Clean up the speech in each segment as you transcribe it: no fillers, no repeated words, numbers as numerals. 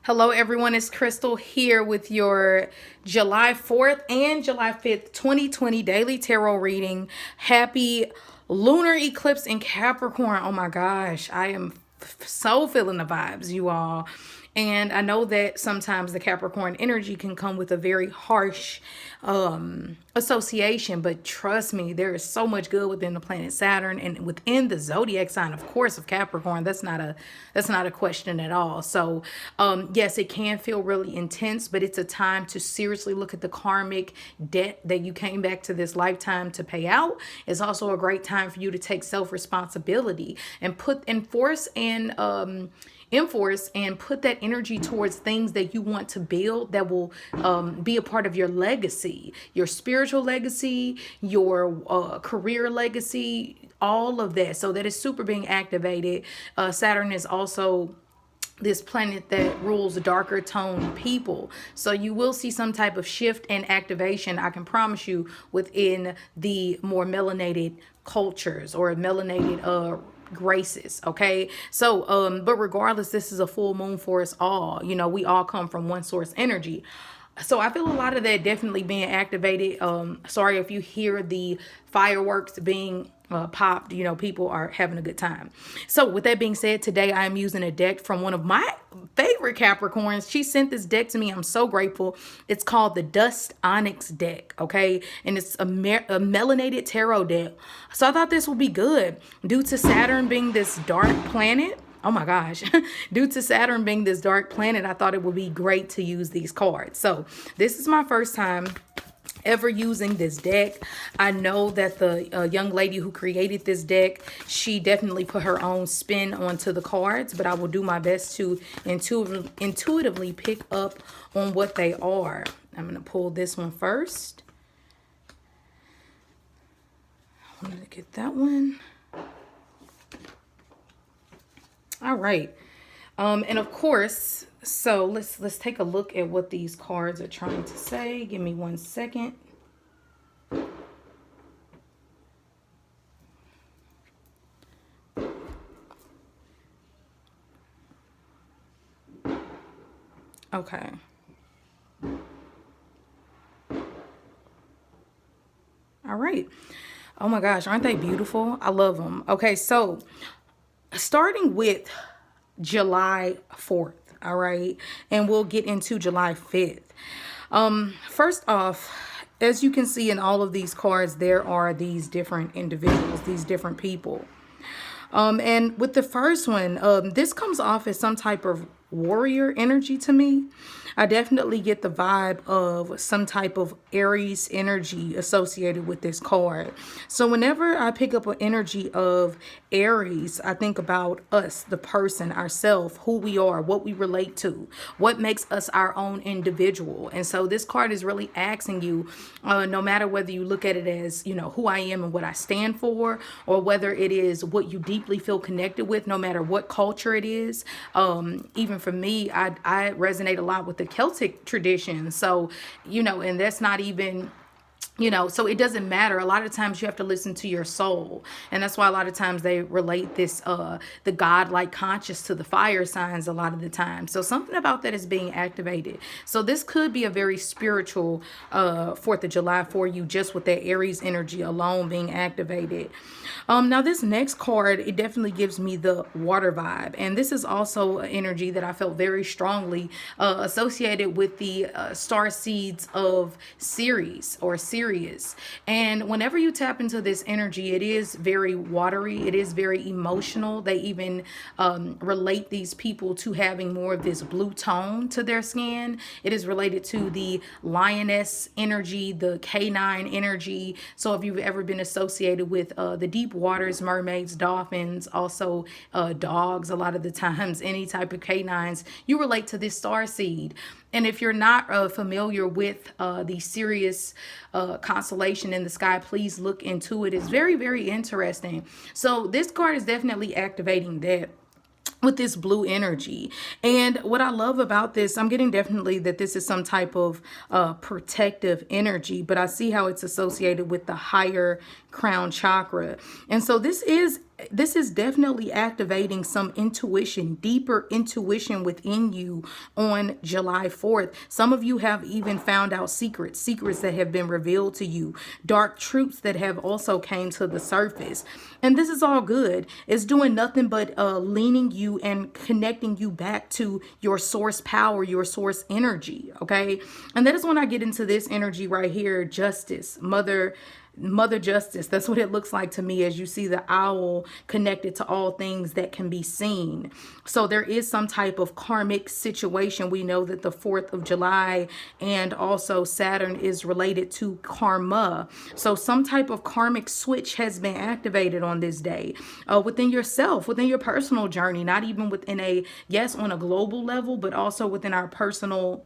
Hello, everyone. It's Crystal here with your July 4th and July 5th, 2020 daily tarot reading. Happy lunar eclipse in Capricorn. Oh my gosh, I am so feeling the vibes, you all. And I know that sometimes the Capricorn energy can come with a very harsh association, but trust me, there is so much good within the planet Saturn and within the zodiac sign, of course, of Capricorn. That's not a question at all. So yes, it can feel really intense, but it's a time to seriously look at the karmic debt that you came back to this lifetime to pay out. It's also a great time for you to take self-responsibility and enforce and put that energy towards things that you want to build that will be a part of your legacy, your spiritual legacy, your career legacy, all of that. So that is super being activated. Saturn is also this planet that rules darker toned people. So you will see some type of shift and activation, I can promise you, within the more melanated cultures or melanated graces. Okay, so but regardless, this is a full moon for us all. You know, we all come from one source energy. So I feel a lot of that definitely being activated. Sorry if you hear the fireworks being popped. You know, people are having a good time. So with that being said, today I am using a deck from one of my favorite Capricorns. She sent this deck to me. I'm so grateful. It's called the Dust Onyx deck. Okay, and it's a melanated tarot deck. So I thought this would be good due to Saturn being this dark planet. Oh my gosh. Due to Saturn being this dark planet, I thought it would be great to use these cards. So this is my first time ever using this deck. I know that the young lady who created this deck, she definitely put her own spin onto the cards, but I will do my best to intuitively pick up on what they are. I'm going to pull this one first. I wanted to get that one. All right. And of course, so let's take a look at what these cards are trying to say. Give me 1 second. Okay. All right. Oh my gosh, aren't they beautiful? I love them. Okay, so starting with July 4th, all right, and we'll get into July 5th. First off, as you can see in all of these cards, there are these different individuals, these different people. And with the first one, this comes off as some type of warrior energy to me. I definitely get the vibe of some type of Aries energy associated with this card. So whenever I pick up an energy of Aries, I think about us, the person, ourselves, who we are, what we relate to, what makes us our own individual. And so this card is really asking you, no matter whether you look at it as, you know, who I am and what I stand for, or whether it is what you deeply feel connected with, no matter what culture it is. Even for me, I resonate a lot with the Celtic tradition. So, you know, and that's not even, you know, so it doesn't matter. A lot of times you have to listen to your soul. And that's why a lot of times they relate this, the godlike conscious to the fire signs a lot of the time. So something about that is being activated. So this could be a very spiritual 4th of July for you, just with that Aries energy alone being activated. Now this next card, it definitely gives me the water vibe. And this is also an energy that I felt very strongly associated with the star seeds of Ceres or Sirius. And whenever you tap into this energy, it is very watery. It is very emotional. They even relate these people to having more of this blue tone to their skin. It is related to the lioness energy, the canine energy. So if you've ever been associated with the deep waters, mermaids, dolphins, also dogs, a lot of the times, any type of canines, you relate to this star seed. And if you're not familiar with the Sirius constellation in the sky, please look into it. It's very, very interesting. So this card is definitely activating that with this blue energy. And what I love about this, I'm getting definitely that this is some type of protective energy, but I see how it's associated with the higher crown chakra. And so this is this is definitely activating some intuition, deeper intuition within you on July 4th. Some of you have even found out secrets that have been revealed to you, dark truths that have also came to the surface. And this is all good. It's doing nothing but leaning you and connecting you back to your source power, your source energy. Okay. And that is when I get into this energy right here, justice, Mother Justice. That's what it looks like to me, as you see the owl connected to all things that can be seen. So there is some type of karmic situation. We know that the 4th of July and also Saturn is related to karma. So some type of karmic switch has been activated on this day within yourself, within your personal journey, not even within yes, on a global level, but also within our personal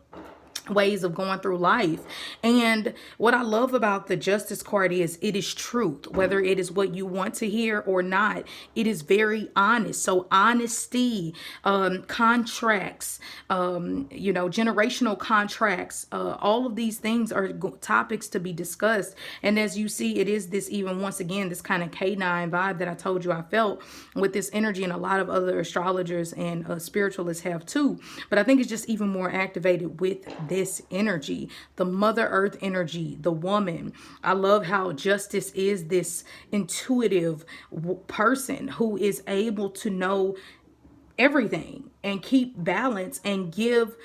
ways of going through life. And what I love about the Justice card is it is truth, whether it is what you want to hear or not. It is very honest. So honesty, contracts, generational contracts, all of these things are topics to be discussed. And as you see, it is this, even once again, this kind of K9 vibe that I told you I felt with this energy, and a lot of other astrologers and spiritualists have too. But I think it's just even more activated with this energy, the Mother Earth energy, the woman. I love how Justice is this intuitive person who is able to know everything and keep balance and give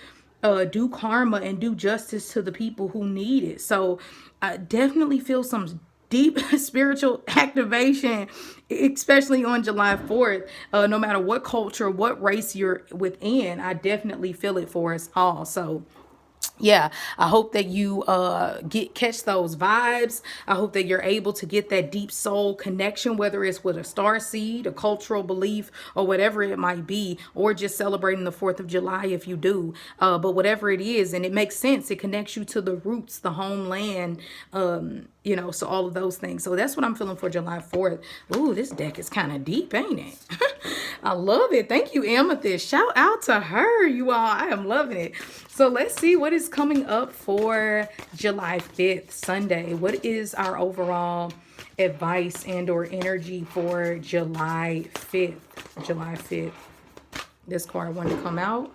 do karma and do justice to the people who need it. So I definitely feel some deep spiritual activation, especially on July 4th. No matter what culture, what race you're within, I definitely feel it for us all. So yeah, I hope that you catch those vibes. I hope that you're able to get that deep soul connection, whether it's with a star seed, a cultural belief, or whatever it might be, or just celebrating the 4th of July if you do. But whatever it is, and it makes sense, it connects you to the roots, the homeland, so all of those things. So that's what I'm feeling for July 4th. Ooh, this deck is kind of deep, ain't it? I love it. Thank you, Amethyst. Shout out to her, you all. I am loving it. So let's see what is coming up for July 5th, Sunday. What is our overall advice and or energy for July 5th? July 5th. This card wanted to come out.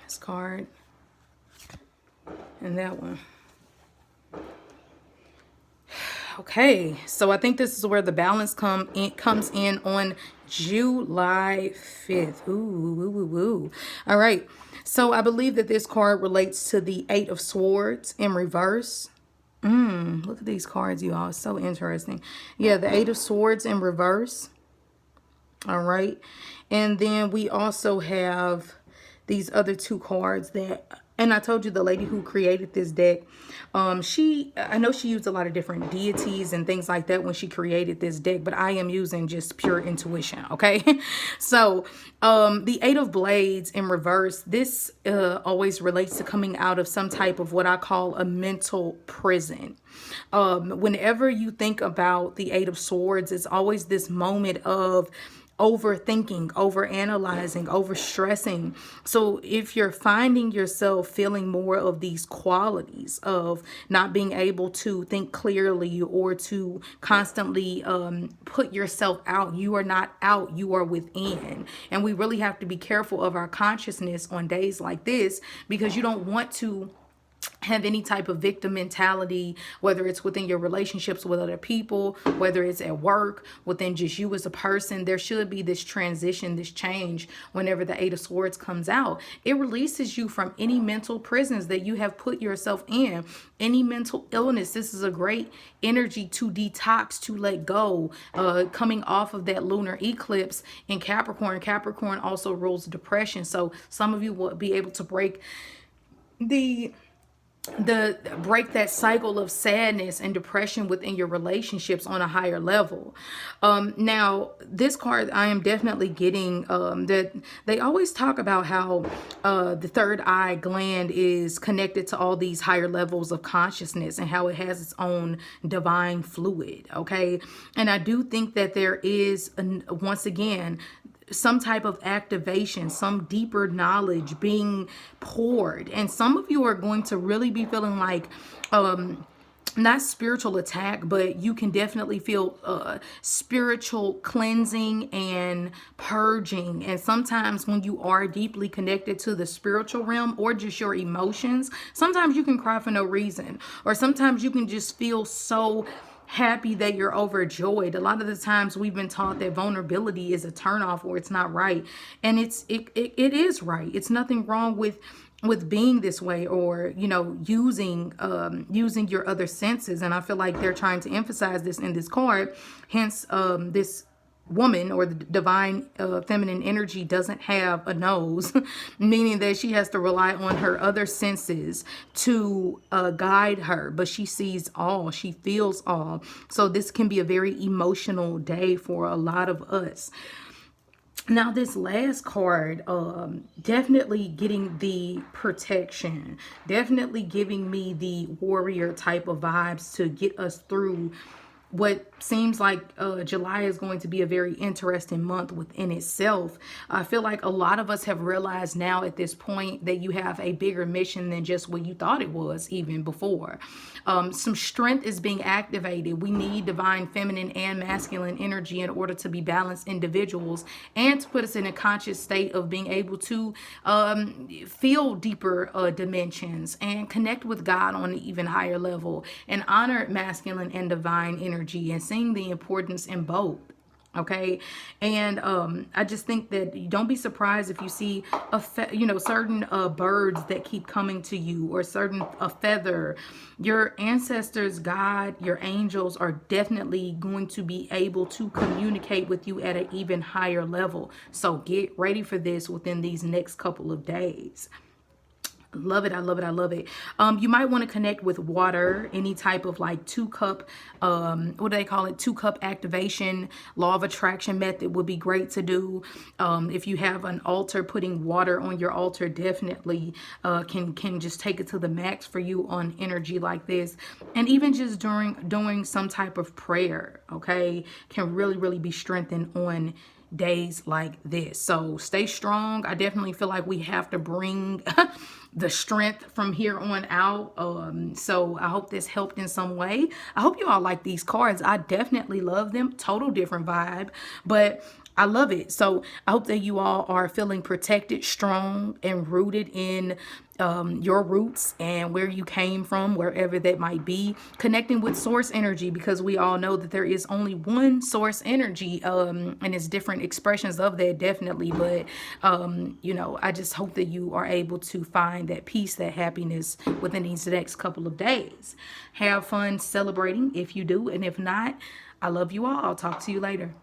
This card. And that one. Okay, so I think this is where the balance comes in on July 5th. Ooh. All right, so I believe that this card relates to the 8 of Swords in reverse. Look at these cards, you all. It's so interesting. Yeah, the 8 of Swords in reverse. All right, and then we also have these other 2 cards that... And I told you the lady who created this deck, I know she used a lot of different deities and things like that when she created this deck, but I am using just pure intuition, okay? So the 8 of Blades in reverse, this always relates to coming out of some type of what I call a mental prison. Whenever you think about the 8 of Swords, it's always this moment of overthinking, overanalyzing, overstressing. So if you're finding yourself feeling more of these qualities of not being able to think clearly or to constantly put yourself out, you are not out, you are within. And we really have to be careful of our consciousness on days like this, because you don't want to have any type of victim mentality, whether it's within your relationships with other people, whether it's at work, within just you as a person. There should be this transition, this change whenever the 8 of Swords comes out. It releases you from any mental prisons that you have put yourself in, any mental illness. This is a great energy to detox, to let go, coming off of that lunar eclipse in Capricorn. Capricorn also rules depression. So some of you will be able to break that cycle of sadness and depression within your relationships on a higher level. Now this card, I am definitely getting that they always talk about how the third eye gland is connected to all these higher levels of consciousness and how it has its own divine fluid. Okay, and I do think that there is once again some type of activation, some deeper knowledge being poured. And some of you are going to really be feeling like not spiritual attack, but you can definitely feel spiritual cleansing and purging. And sometimes when you are deeply connected to the spiritual realm or just your emotions, sometimes you can cry for no reason, or sometimes you can just feel so happy that you're overjoyed. A lot of the times we've been taught that vulnerability is a turnoff or it's not right, and it is right. It's nothing wrong with being this way, or using your other senses. And I feel like they're trying to emphasize this in this card. Hence, this woman, or the divine feminine energy, doesn't have a nose, meaning that she has to rely on her other senses to guide her, but she sees all, she feels all. So this can be a very emotional day for a lot of us. Now, this last card, definitely getting the protection, definitely giving me the warrior type of vibes to get us through what seems like July is going to be a very interesting month within itself. I feel like a lot of us have realized now at this point that you have a bigger mission than just what you thought it was even before. Some strength is being activated. We need divine feminine and masculine energy in order to be balanced individuals and to put us in a conscious state of being able to feel deeper dimensions and connect with God on an even higher level, and honor masculine and divine energy, and seeing the importance in both. Okay. And I just think that you don't be surprised if you see certain birds that keep coming to you, or a feather. Your ancestors, God, your angels are definitely going to be able to communicate with you at an even higher level. So get ready for this within these next couple of days. Love it. I love it. I love it. You might want to connect with water, any type of like 2-cup, what do they call it? 2-cup activation, law of attraction method would be great to do. If you have an altar, putting water on your altar definitely can just take it to the max for you on energy like this. And even just doing some type of prayer, okay, can really, really be strengthened on days like this. So stay strong. I definitely feel like we have to bring the strength from here on out. So I hope this helped in some way. I hope you all like these cards. I definitely love them. Total different vibe, but I love it. So I hope that you all are feeling protected, strong, and rooted in your roots and where you came from, wherever that might be. Connecting with source energy, because we all know that there is only one source energy, and it's different expressions of that, definitely. But, I just hope that you are able to find that peace, that happiness within these next couple of days. Have fun celebrating if you do. And if not, I love you all. I'll talk to you later.